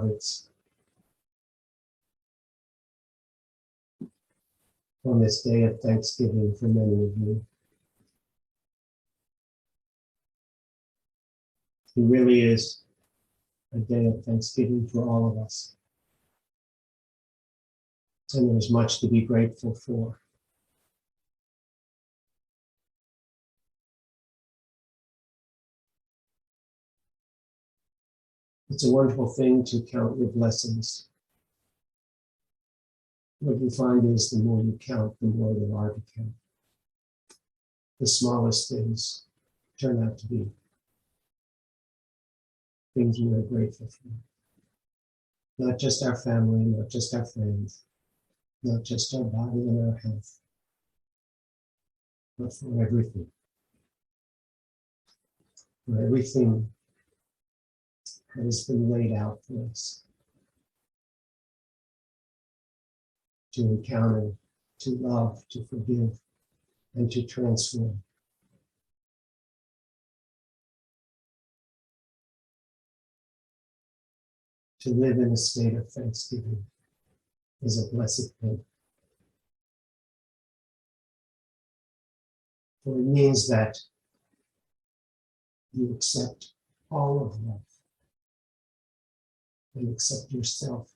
It's on this day of Thanksgiving for many of you. It really is a day of Thanksgiving for all of us. And there's much to be grateful for. It's a wonderful thing to count your blessings. What you find is the more you count, the more there are to count. The smallest things turn out to be things we are grateful for. Not just our family, not just our friends, not just our body and our health, but for everything. For everything that has been laid out for us to encounter, to love, to forgive, and to transform. To live in a state of thanksgiving is a blessed thing. For it means that you accept all of life and accept yourself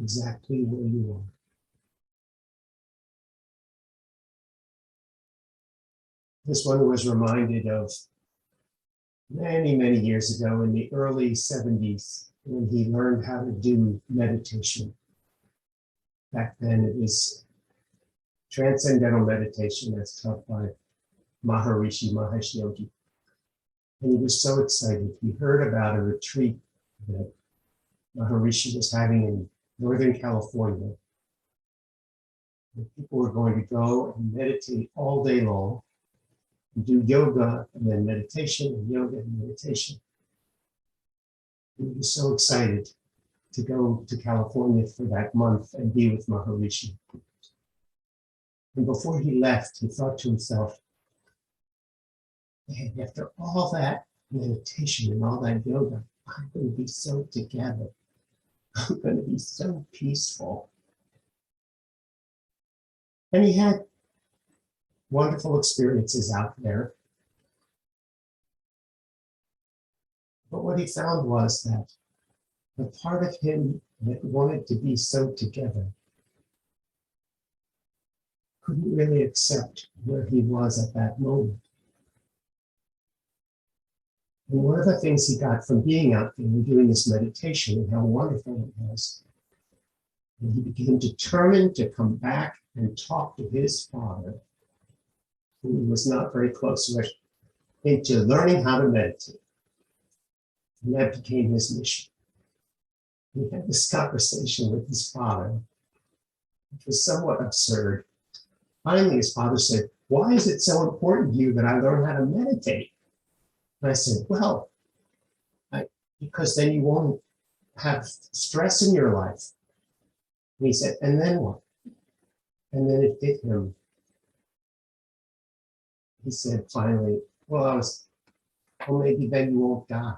exactly where you are. This one was reminded of many, many years ago in the early 70s when he learned how to do meditation. Back then it was transcendental meditation as taught by Maharishi Mahesh Yogi. And he was so excited. He heard about a retreat that Maharishi was having in Northern California. And people were going to go and meditate all day long, and do yoga and then meditation and yoga and meditation. And he was so excited to go to California for that month and be with Maharishi. And before he left, he thought to himself, man, after all that meditation and all that yoga, I'm going to be so together. I'm going to be so peaceful. And he had wonderful experiences out there. But what he found was that the part of him that wanted to be so together couldn't really accept where he was at that moment. And one of the things he got from being out there and doing this meditation and how wonderful it was, and he became determined to come back and talk to his father, who he was not very close with, into learning how to meditate. And that became his mission. He had this conversation with his father, which was somewhat absurd. Finally, his father said, "Why is it so important to you that I learn how to meditate?" And I said, well, because then you won't have stress in your life. And he said, and then what? And then it hit him. He said finally, well, maybe then you won't die.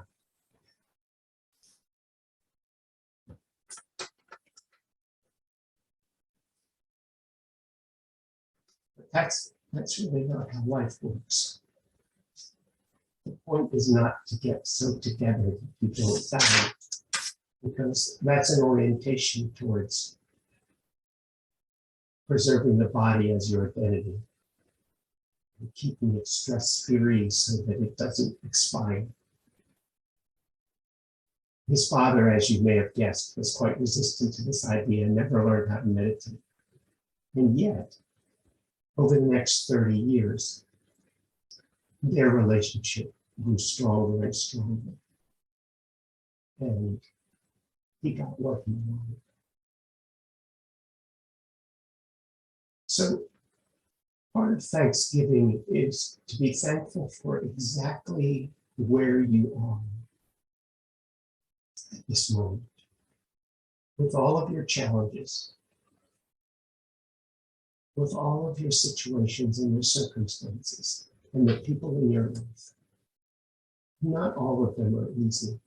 But that's really not how life works. The point is not to get so together that you don't die, because that's an orientation towards preserving the body as your identity and keeping it stress-free so that it doesn't expire. His father, as you may have guessed, was quite resistant to this idea and never learned how to meditate. And yet, over the next 30 years, their relationship grew stronger and stronger. And he got working on it. So part of Thanksgiving is to be thankful for exactly where you are at this moment, with all of your challenges, with all of your situations and your circumstances, and the people in your life. Not all of them are easy.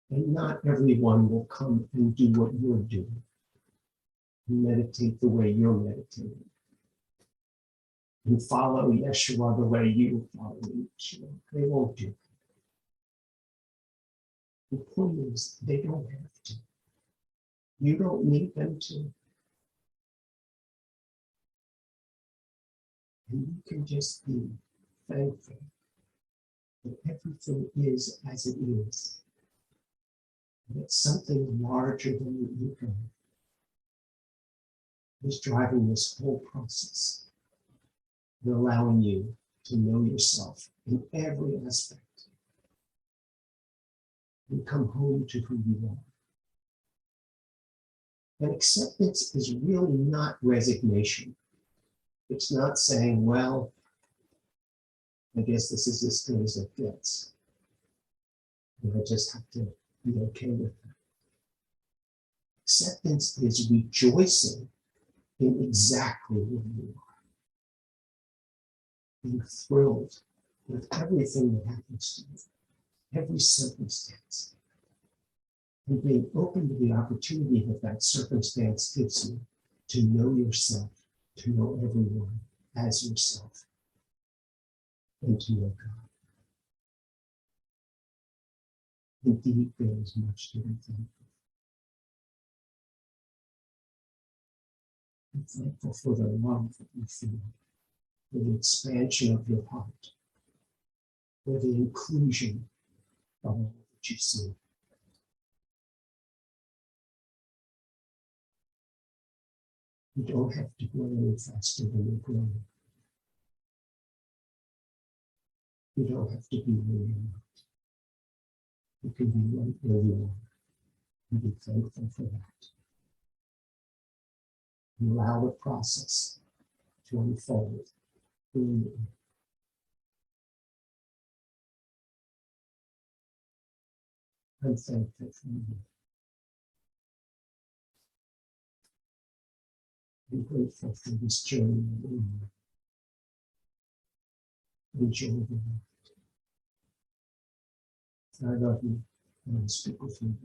And not everyone will come and do what you're doing. Meditate the way you're meditating. And follow Yeshua the way you follow Yeshua. They won't do it. The point is, they don't have to. You don't need them to. And you can just be thankful that everything is as it is. And that something larger than the ego is driving this whole process and allowing you to know yourself in every aspect and come home to who you are. And acceptance is really not resignation. It's not saying, well, I guess this is as good as it gets. And I just have to be okay with that. Acceptance is rejoicing in exactly who you are. Being thrilled with everything that happens to you, every circumstance. And being open to the opportunity that that circumstance gives you to know yourself, to know everyone as yourself, and to know God. Indeed, there is much to be thankful. Be thankful for the love that you feel, for the expansion of your heart, for the inclusion of all that you see. You don't have to grow any faster than you're growing. You don't have to be where you're not. You can be right where you are and be thankful for that. And allow the process to unfold through you. I'm thankful for you. I'm grateful for this journey that we're on. Enjoy the ride. I love you. I want to speak with you.